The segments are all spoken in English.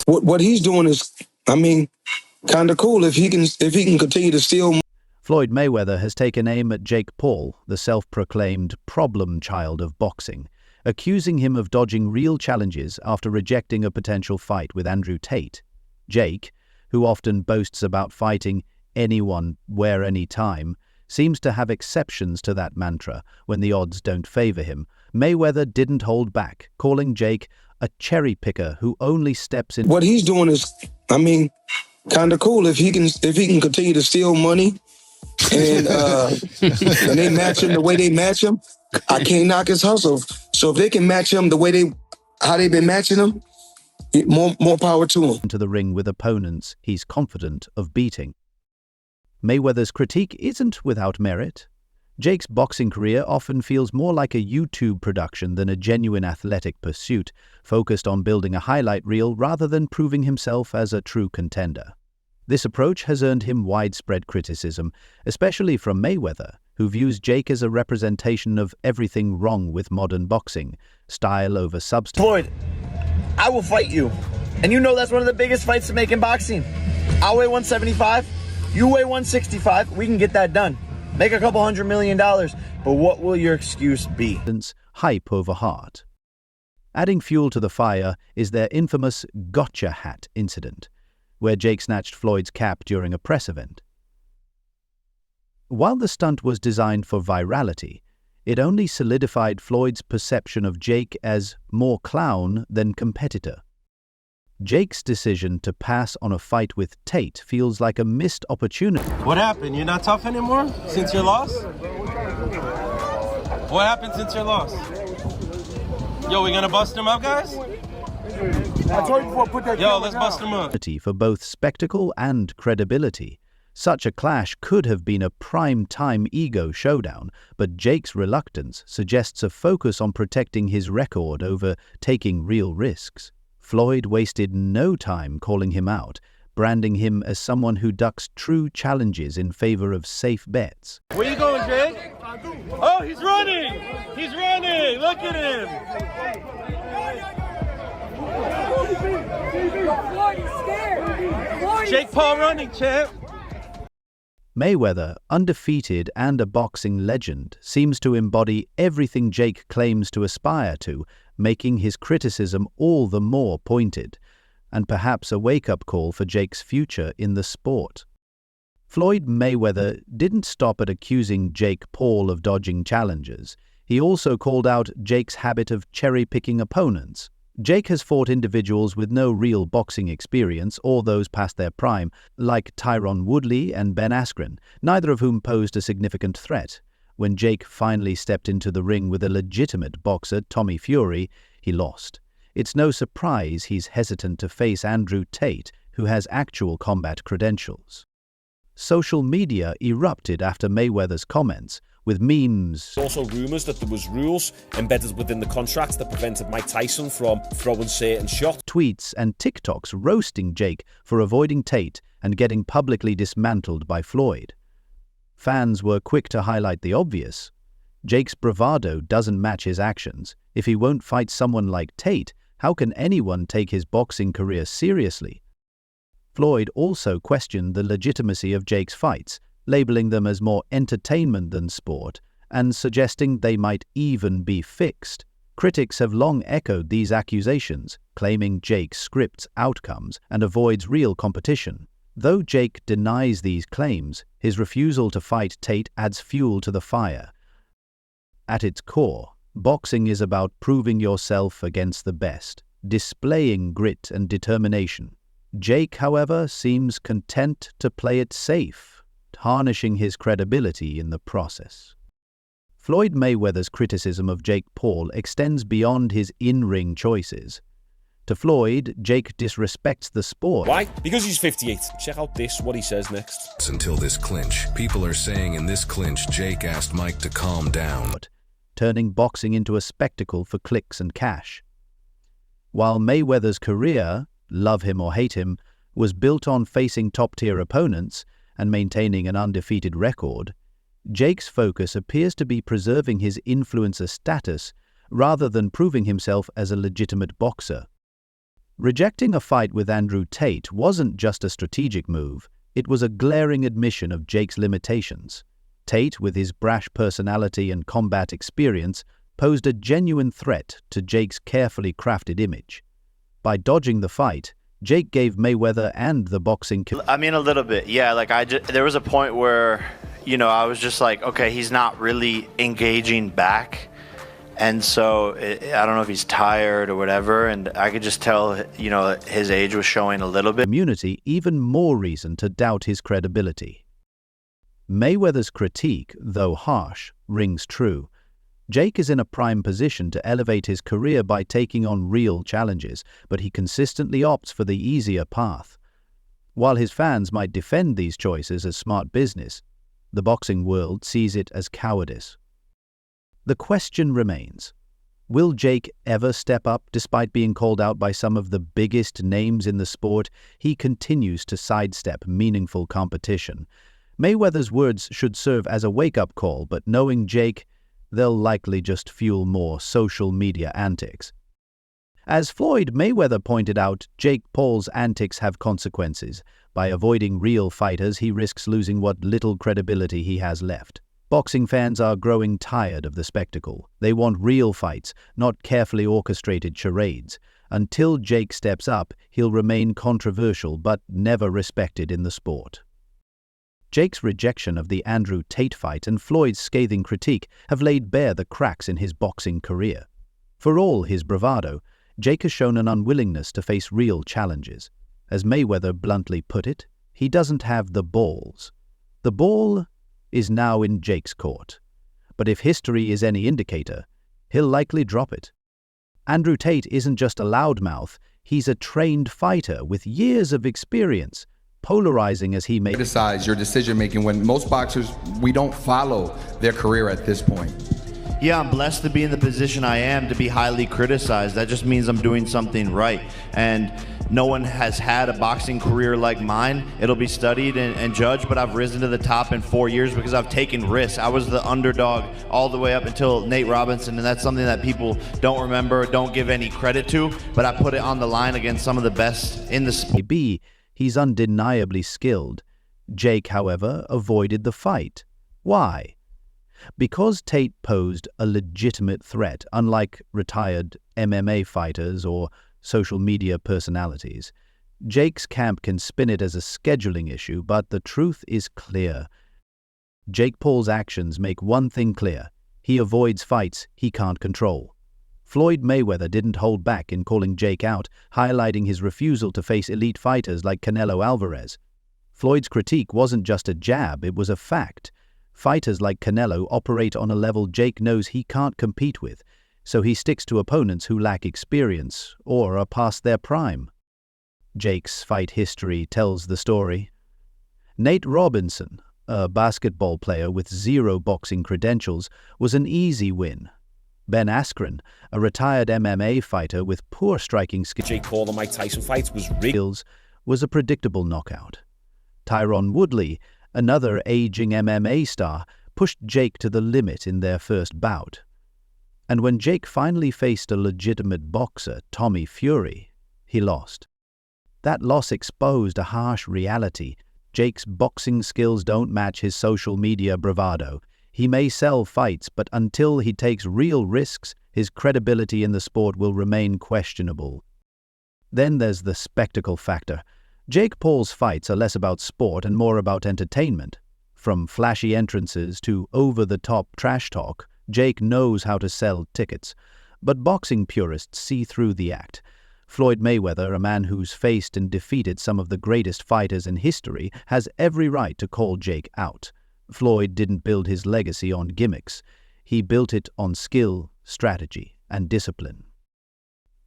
What he's doing is, I mean, kind of cool if he can continue to steal. Floyd Mayweather has taken aim at Jake Paul, the self-proclaimed problem child of boxing, accusing him of dodging real challenges after rejecting a potential fight with Andrew Tate. Jake, who often boasts about fighting anyone, where, any time, seems to have exceptions to that mantra when the odds don't favor him. Mayweather didn't hold back, calling Jake a cherry picker who only steps in. What he's doing is, I mean, kind of cool if he can continue to steal money and they match him the way they match him. I can't knock his hustle. So if they can match him the way how they've been matching him, more power to him. Into the ring with opponents he's confident of beating. Mayweather's critique isn't without merit. Jake's boxing career often feels more like a YouTube production than a genuine athletic pursuit, focused on building a highlight reel rather than proving himself as a true contender. This approach has earned him widespread criticism, especially from Mayweather, who views Jake as a representation of everything wrong with modern boxing, style over substance. Floyd, I will fight you. And you know that's one of the biggest fights to make in boxing. I'll weigh 175, you weigh 165, we can get that done. Make a couple $100 million, but what will your excuse be? Hype over heart. Adding fuel to the fire is their infamous gotcha hat incident, where Jake snatched Floyd's cap during a press event. While the stunt was designed for virality, it only solidified Floyd's perception of Jake as more clown than competitor. Jake's decision to pass on a fight with Tate feels like a missed opportunity. What happened? You're not tough anymore since your loss? What happened since your loss? Yo, we gonna bust him up, guys? I told you before, put that. Yo, let's bust him up. For both spectacle and credibility. Such a clash could have been a prime-time ego showdown, but Jake's reluctance suggests a focus on protecting his record over taking real risks. Floyd wasted no time calling him out, branding him as someone who ducks true challenges in favor of safe bets. Where you going, Jake? Oh, he's running! He's running! Look at him! Jake Paul running, champ! Mayweather, undefeated and a boxing legend, seems to embody everything Jake claims to aspire to, making his criticism all the more pointed, and perhaps a wake-up call for Jake's future in the sport. Floyd Mayweather didn't stop at accusing Jake Paul of dodging challenges. He also called out Jake's habit of cherry-picking opponents. Jake has fought individuals with no real boxing experience or those past their prime, like Tyron Woodley and Ben Askren, neither of whom posed a significant threat. When Jake finally stepped into the ring with a legitimate boxer, Tommy Fury, he lost. It's no surprise he's hesitant to face Andrew Tate, who has actual combat credentials. Social media erupted after Mayweather's comments, with memes. Also rumours that there was rules embedded within the contract that prevented Mike Tyson from throwing certain shots. Tweets and TikToks roasting Jake for avoiding Tate and getting publicly dismantled by Floyd. Fans were quick to highlight the obvious. Jake's bravado doesn't match his actions. If he won't fight someone like Tate, how can anyone take his boxing career seriously? Floyd also questioned the legitimacy of Jake's fights, labeling them as more entertainment than sport, and suggesting they might even be fixed. Critics have long echoed these accusations, claiming Jake scripts outcomes and avoids real competition. Though Jake denies these claims, his refusal to fight Tate adds fuel to the fire. At its core, boxing is about proving yourself against the best, displaying grit and determination. Jake, however, seems content to play it safe, tarnishing his credibility in the process. Floyd Mayweather's criticism of Jake Paul extends beyond his in-ring choices. To Floyd, Jake disrespects the sport. Why? Because he's 58. Check out this, what he says next. Until this clinch, people are saying in this clinch, Jake asked Mike to calm down, turning boxing into a spectacle for clicks and cash. While Mayweather's career, love him or hate him, was built on facing top-tier opponents and maintaining an undefeated record, Jake's focus appears to be preserving his influencer status rather than proving himself as a legitimate boxer. Rejecting a fight with Andrew Tate wasn't just a strategic move, it was a glaring admission of Jake's limitations. Tate, with his brash personality and combat experience, posed a genuine threat to Jake's carefully crafted image. By dodging the fight, Jake gave Mayweather and the boxing I mean, a little bit, yeah. Like there was a point where, I was just like, okay, he's not really engaging back, and so I don't know if he's tired or whatever. And I could just tell, his age was showing a little bit. Community even more reason to doubt his credibility. Mayweather's critique, though harsh, rings true. Jake is in a prime position to elevate his career by taking on real challenges, but he consistently opts for the easier path. While his fans might defend these choices as smart business, the boxing world sees it as cowardice. The question remains, will Jake ever step up despite being called out by some of the biggest names in the sport? He continues to sidestep meaningful competition. Mayweather's words should serve as a wake-up call, but knowing Jake, they'll likely just fuel more social media antics. As Floyd Mayweather pointed out, Jake Paul's antics have consequences. By avoiding real fighters, he risks losing what little credibility he has left. Boxing fans are growing tired of the spectacle. They want real fights, not carefully orchestrated charades. Until Jake steps up, he'll remain controversial but never respected in the sport. Jake's rejection of the Andrew Tate fight and Floyd's scathing critique have laid bare the cracks in his boxing career. For all his bravado, Jake has shown an unwillingness to face real challenges. As Mayweather bluntly put it, he doesn't have the balls. The ball is now in Jake's court. But if history is any indicator, he'll likely drop it. Andrew Tate isn't just a loudmouth, he's a trained fighter with years of experience, polarizing as he may criticize your decision-making when most boxers, we don't follow their career at this point. Yeah, I'm blessed to be in the position I am, to be highly criticized. That just means I'm doing something right. And no one has had a boxing career like mine. It'll be studied and judged, but I've risen to the top in 4 years because I've taken risks. I was the underdog all the way up until Nate Robinson, and that's something that people don't remember, don't give any credit to, but I put it on the line against some of the best in the sport. He's undeniably skilled. Jake, however, avoided the fight. Why? Because Tate posed a legitimate threat, unlike retired MMA fighters or social media personalities. Jake's camp can spin it as a scheduling issue, but the truth is clear. Jake Paul's actions make one thing clear: he avoids fights he can't control. Floyd Mayweather didn't hold back in calling Jake out, highlighting his refusal to face elite fighters like Canelo Alvarez. Floyd's critique wasn't just a jab, it was a fact. Fighters like Canelo operate on a level Jake knows he can't compete with, so he sticks to opponents who lack experience or are past their prime. Jake's fight history tells the story. Nate Robinson, a basketball player with zero boxing credentials, was an easy win. Ben Askren, a retired MMA fighter with poor striking skills, Jake Paul and Mike Tyson fight was a predictable knockout. Tyron Woodley, another aging MMA star, pushed Jake to the limit in their first bout. And when Jake finally faced a legitimate boxer, Tommy Fury, he lost. That loss exposed a harsh reality. Jake's boxing skills don't match his social media bravado. He may sell fights, but until he takes real risks, his credibility in the sport will remain questionable. Then there's the spectacle factor. Jake Paul's fights are less about sport and more about entertainment. From flashy entrances to over-the-top trash talk, Jake knows how to sell tickets. But boxing purists see through the act. Floyd Mayweather, a man who's faced and defeated some of the greatest fighters in history, has every right to call Jake out. Floyd didn't build his legacy on gimmicks. He built it on skill, strategy, and discipline.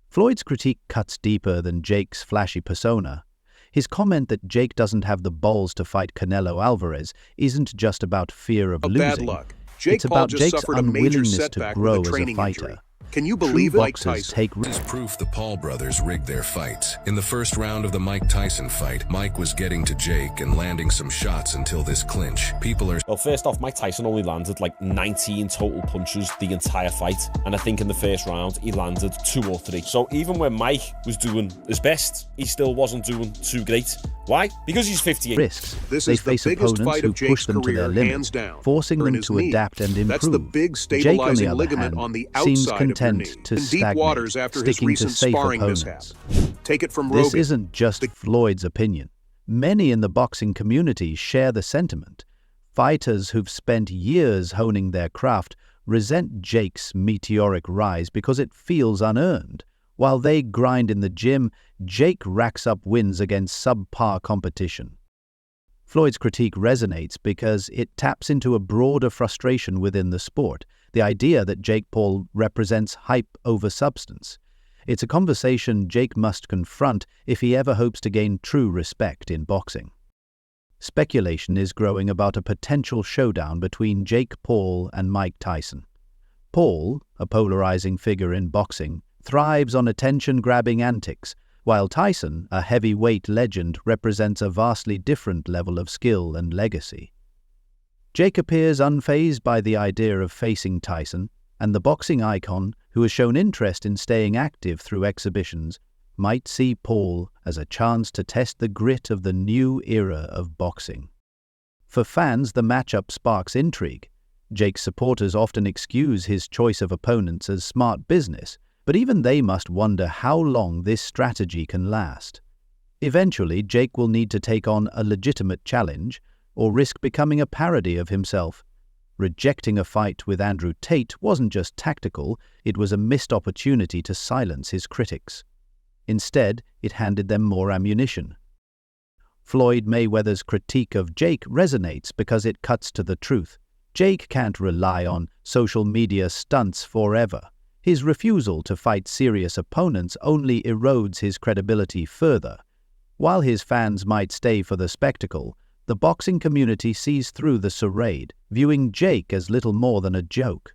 Floyd's critique cuts deeper than Jake's flashy persona. His comment that Jake doesn't have the balls to fight Canelo Alvarez isn't just about fear of losing. Bad luck. Jake It's Paul about just Jake's suffered a major unwillingness to setback grow with a as a training fighter. injury. Can you believe True Mike boxers Tyson? take This is proof the Paul brothers rigged their fights. In the first round of the Mike Tyson fight, Mike was getting to Jake and landing some shots until this clinch. People are... Well, first off, Mike Tyson only landed like 19 total punches the entire fight, and I think in the first round he landed 2 or 3. So even when Mike was doing his best, he still wasn't doing too great. Why? Because he's 58. risks. This They is the face biggest opponents fight who of push Jake's them to their career, limit, hands down. forcing Turn them his to knee. adapt and improve. That's the big Jake, on the stabilizing other ligament hand, on the seems outside content of your knee. to In deep stagnate, waters after his sticking to recent safe sparring opponents. mishap. Take it from This Rogan. isn't just Floyd's opinion. Many in the boxing community share the sentiment. Fighters who've spent years honing their craft resent Jake's meteoric rise because it feels unearned. While they grind in the gym, Jake racks up wins against subpar competition. Floyd's critique resonates because it taps into a broader frustration within the sport, the idea that Jake Paul represents hype over substance. It's a conversation Jake must confront if he ever hopes to gain true respect in boxing. Speculation is growing about a potential showdown between Jake Paul and Mike Tyson. Paul, a polarizing figure in boxing, thrives on attention-grabbing antics, while Tyson, a heavyweight legend, represents a vastly different level of skill and legacy. Jake appears unfazed by the idea of facing Tyson, and the boxing icon, who has shown interest in staying active through exhibitions, might see Paul as a chance to test the grit of the new era of boxing. For fans, the matchup sparks intrigue. Jake's supporters often excuse his choice of opponents as smart business, but even they must wonder how long this strategy can last. Eventually, Jake will need to take on a legitimate challenge or risk becoming a parody of himself. Rejecting a fight with Andrew Tate wasn't just tactical, it was a missed opportunity to silence his critics. Instead, it handed them more ammunition. Floyd Mayweather's critique of Jake resonates because it cuts to the truth. Jake can't rely on social media stunts forever. His refusal to fight serious opponents only erodes his credibility further. While his fans might stay for the spectacle, the boxing community sees through the charade, viewing Jake as little more than a joke.